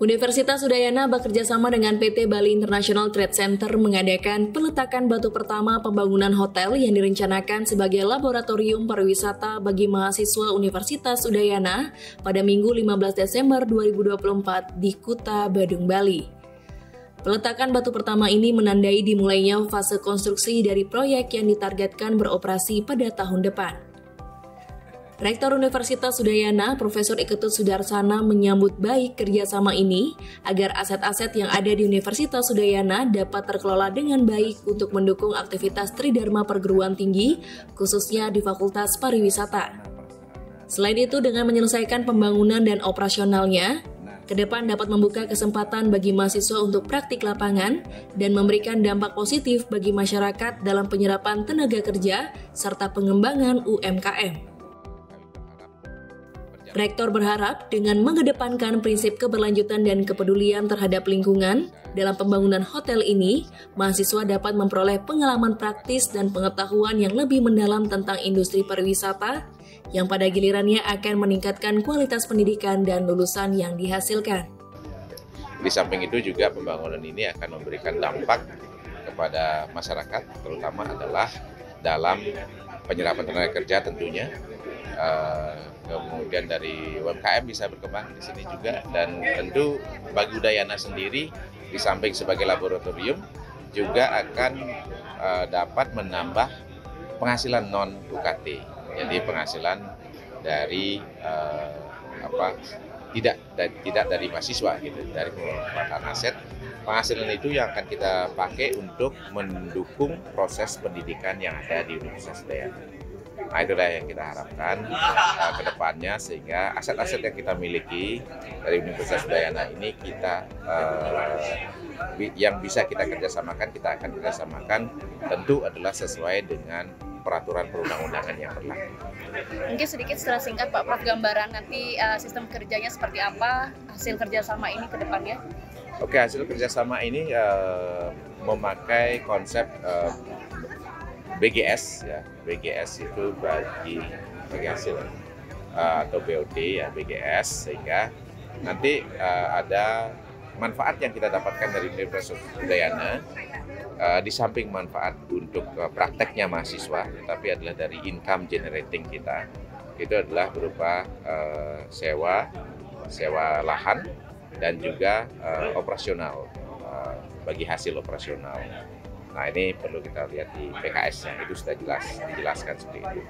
Universitas Udayana bekerjasama dengan PT Bali International Trade Center mengadakan peletakan batu pertama pembangunan hotel yang direncanakan sebagai laboratorium pariwisata bagi mahasiswa Universitas Udayana pada Minggu 15 Desember 2024 di Kuta Badung, Bali. Peletakan batu pertama ini menandai dimulainya fase konstruksi dari proyek yang ditargetkan beroperasi pada tahun depan. Rektor Universitas Udayana, Profesor Iketut Sudarsana menyambut baik kerjasama ini agar aset-aset yang ada di Universitas Udayana dapat terkelola dengan baik untuk mendukung aktivitas Tridharma perguruan tinggi, khususnya di Fakultas Pariwisata. Selain itu, dengan menyelesaikan pembangunan dan operasionalnya, ke depan dapat membuka kesempatan bagi mahasiswa untuk praktik lapangan dan memberikan dampak positif bagi masyarakat dalam penyerapan tenaga kerja serta pengembangan UMKM. Rektor berharap dengan mengedepankan prinsip keberlanjutan dan kepedulian terhadap lingkungan dalam pembangunan hotel ini, mahasiswa dapat memperoleh pengalaman praktis dan pengetahuan yang lebih mendalam tentang industri pariwisata yang pada gilirannya akan meningkatkan kualitas pendidikan dan lulusan yang dihasilkan. Di samping itu juga pembangunan ini akan memberikan dampak kepada masyarakat, terutama adalah dalam penyerapan tenaga kerja tentunya. Kemudian dari UMKM bisa berkembang di sini juga, dan tentu bagi Udayana sendiri di samping sebagai laboratorium juga akan dapat menambah penghasilan non UKT. Jadi penghasilan dari tidak dari mahasiswa gitu, dari pemanfaatan aset. Penghasilan itu yang akan kita pakai untuk mendukung proses pendidikan yang ada di Universitas Udayana. Nah, itulah yang kita harapkan ke depannya, sehingga aset-aset yang kita miliki dari Universitas Udayana ini yang bisa kita kerjasamakan, kita akan kerjasamakan tentu adalah sesuai dengan peraturan perundang-undangan yang berlaku. Mungkin sedikit secara singkat Pak Prof, gambaran nanti sistem kerjanya seperti apa, hasil kerjasama ini ke depannya? Oke, hasil kerjasama ini memakai konsep BGS ya, BGS itu bagi hasil atau BOD ya, BGS, sehingga nanti ada manfaat yang kita dapatkan dari Universitas Udayana di samping manfaat untuk prakteknya mahasiswa, tetapi adalah dari income generating kita. Itu adalah berupa sewa lahan dan juga operasional, bagi hasil operasional. Nah, ini perlu kita lihat di PKS-nya, itu sudah dijelaskan seperti itu.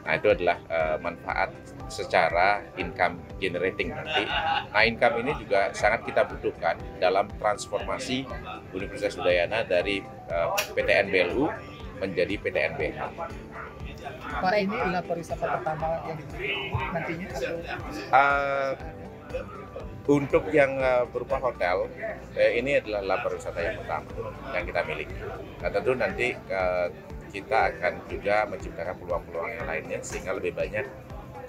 Nah, itu adalah manfaat secara income generating nanti. Nah, income ini juga sangat kita butuhkan dalam transformasi Universitas Udayana dari PTN BLU menjadi PTN BH. Pak, ini adalah pariwisata pertama yang nantinya untuk yang berupa hotel, ini adalah pariwisata yang pertama yang kita miliki. Nah, tentu nanti kita akan juga menciptakan peluang-peluang yang lainnya sehingga lebih banyak,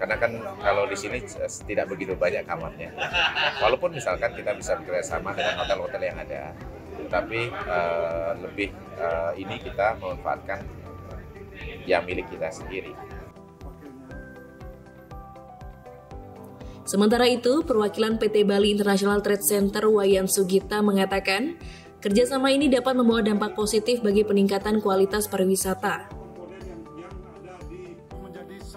karena kan kalau di sini tidak begitu banyak kamarnya. Walaupun misalkan kita bisa bekerjasama dengan hotel-hotel yang ada, tapi lebih ini kita memanfaatkan yang milik kita sendiri. Sementara itu, perwakilan PT Bali International Trade Center Wayan Sugita mengatakan, kerjasama ini dapat membawa dampak positif bagi peningkatan kualitas pariwisata.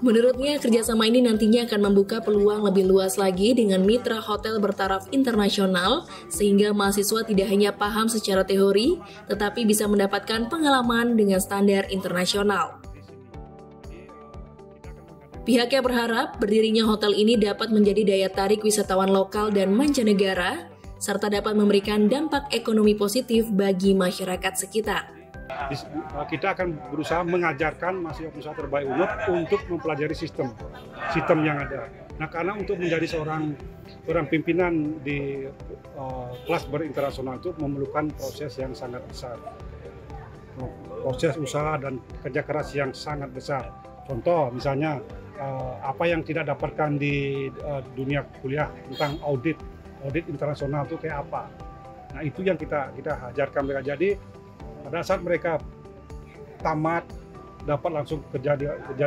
Menurutnya, kerjasama ini nantinya akan membuka peluang lebih luas lagi dengan mitra hotel bertaraf internasional, sehingga mahasiswa tidak hanya paham secara teori, tetapi bisa mendapatkan pengalaman dengan standar internasional. Pihaknya berharap berdirinya hotel ini dapat menjadi daya tarik wisatawan lokal dan mancanegara, serta dapat memberikan dampak ekonomi positif bagi masyarakat sekitar. Kita akan berusaha mengajarkan mahasiswa terbaik UNUP untuk mempelajari sistem yang ada. Nah, karena untuk menjadi seorang pimpinan di kelas berinternasional itu memerlukan proses yang sangat besar. Proses usaha dan kerja keras yang sangat besar. Contoh misalnya, apa yang tidak dapatkan di dunia kuliah tentang audit internasional itu kayak apa. Nah, itu yang kita ajarkan mereka. Jadi pada saat mereka tamat dapat langsung kerja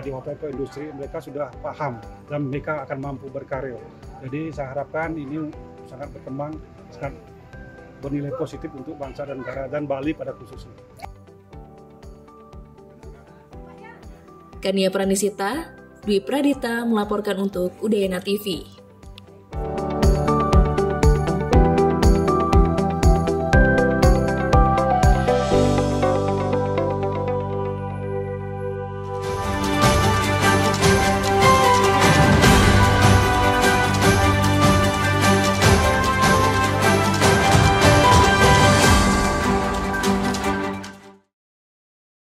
di hotel atau industri, mereka sudah paham dan mereka akan mampu berkarir. Jadi saya harapkan ini sangat berkembang sangat bernilai positif untuk bangsa dan negara dan Bali pada khususnya. Kania Pranisita, Dwi Pradita melaporkan untuk Udayana TV.